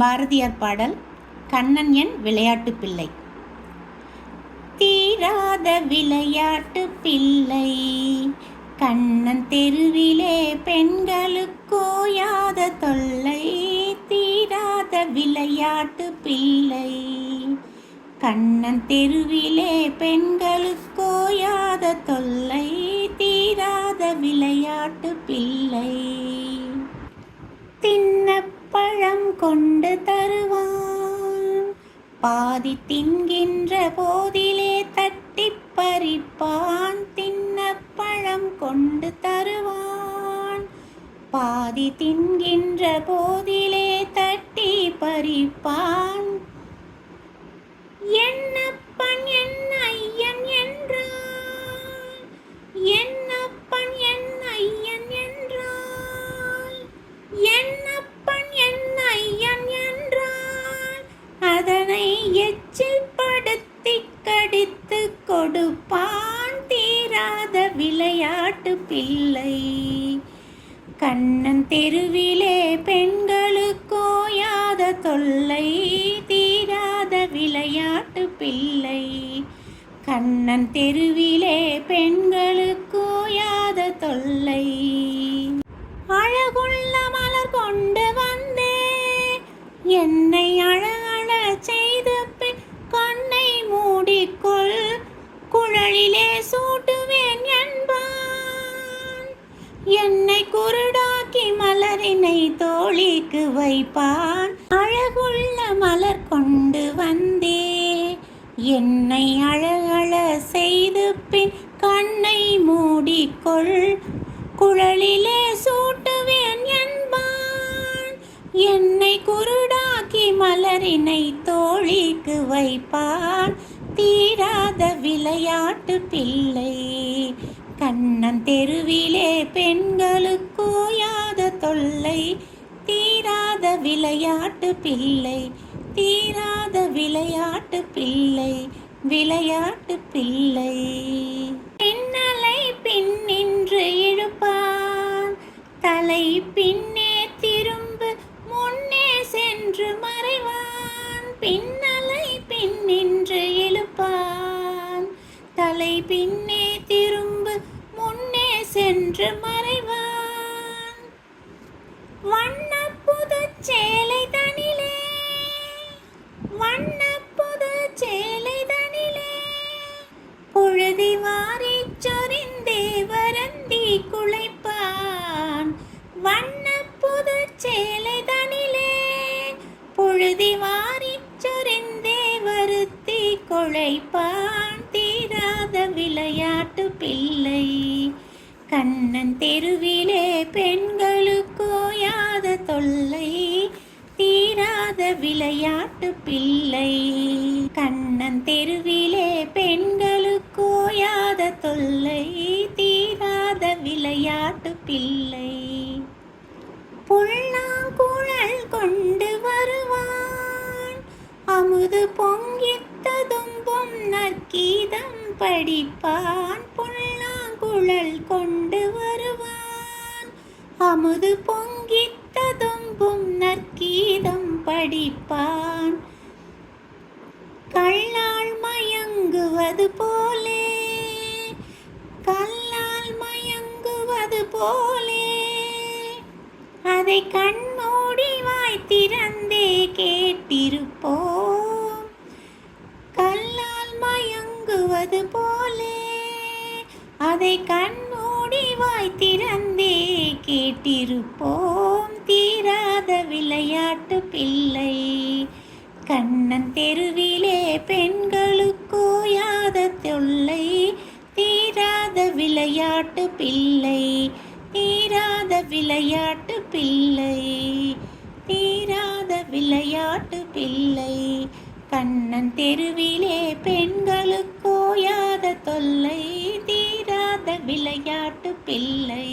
பாரதியார் பாடல். கண்ணன் என் விளையாட்டு பிள்ளை. தீராத விளையாட்டு பிள்ளை கண்ணன் தெருவிலே பெண்களுக்கோயாத தொல்லை. தீராத விளையாட்டு பிள்ளை கண்ணன் தெருவிலே பெண்களுக்கோயாத தொல்லை. தீராத விளையாட்டு பிள்ளை தின்னப்பழம் கொண்டு தருவான், பாதி தின்கின்ற போதிலே தட்டி பறிப்பான். தின்னப்பழம் கொண்டு தருவான், பாதி தின்கின்ற போதிலே தட்டி பறிப்பான். என்னப்பன் என் ஐயன் என்றான், என்னப்பன் என் ஐயன் என்றான், என்னப்பன் என் ஐயன் என்றான். அதனை எச்சில் படுத்தி கடித்து கொடுப்பான். தீராத விளையாட்டு பிள்ளை கண்ணன் தெருவிலே பெண்களுக்கோயாத தொல்லை. தீராத விளையாட்டு பிள்ளை கண்ணன் தெருவிலே பெண்களுக்கோயாத தொல்லை. அழகுள்ள மலர் கொண்டு வந்தே என்னை அழகழ செய்து பின் கண்ணை மூடிக்கொள், குழலிலே சூட்டுவேன் என்பான். என்னை குருடாக்கி மலரினை தோழிக்கு வைப்பான். அழகுள்ள மலர் கொண்டு வந்தே என்னை அழகழ செய்து பின் கண்ணை மூடிக்கொள், குழலிலே சூட்டுவேன் என்பான். என்னை குருடாக்கி மலரினை தோழிக்கு வைப்பான். தீராத விளையாட்டு பிள்ளை கண்ணன் தெருவிலே பெண்களுக்கோயாத தொல்லை. தீராத விளையாட்டு பிள்ளை, தீராத விளையாட்டு பிள்ளை, விளையாட்டு பிள்ளை. பின்னலை பின்னின்று இழுப்பான், தலை பின்னே திரும்பு முன்னே சென்று மறைவான். பின்னலை பின்னின்று இழுப்பான், தலை பின்னே திரும்பு முன்னே சென்று மறைவான். வண்ணப்புது சேலை தனிலே, வண்ணப்புது சேலை தனிலே புழுதி வாரிச் சொரிந்தே வருந்தி குழைப்பான். வண்ணப்புது சேலை தனிலே புழுதி வாரிச் சொரிந்தே வருத்தி குழைப்பான். தீராத விளையாட்டு பிள்ளை கண்ணன் தெருவிலே பெண்களுக்கோயாத தொல்லை. தீராத விளையாட்டு பிள்ளை கண்ணன் தெருவிலே பெண்களுக்கோயாத தொல்லை. தீராத விளையாட்டு பிள்ளை புல்லாங்குழல் கொண்டு வருவான், அமுது பொங்கித்ததும்பும் நற்கீதம் படிப்பான். புல்லாங்குழல் கொண்டு வருவான், அமுது பொங்கித்ததும்பும் நற்கீதம் படிப்பான். கல்லால் மயங்குவது போலே, கல்லால் மயங்குவது போலே அதை கண்மூடி வாய் திறந்தே கேட்டிருப்போம். கல்லால் மயங்குவது போலே அதை கண்மூடி வாய் திறந்தே கேட்டிருப்போம். தீராத விளையாட்டு பிள்ளை கண்ணன் தெருவிலே பெண்களுக்கோயாத தொல்லை. தீராத விளையாட்டு பிள்ளை, தீராத விளையாட்டு பிள்ளை, தீராத விளையாட்டு பிள்ளை கண்ணன் தெருவிலே பெண்களுக்கோயாத தொல்லை. தீராத விளையாட்டு பிள்ளை.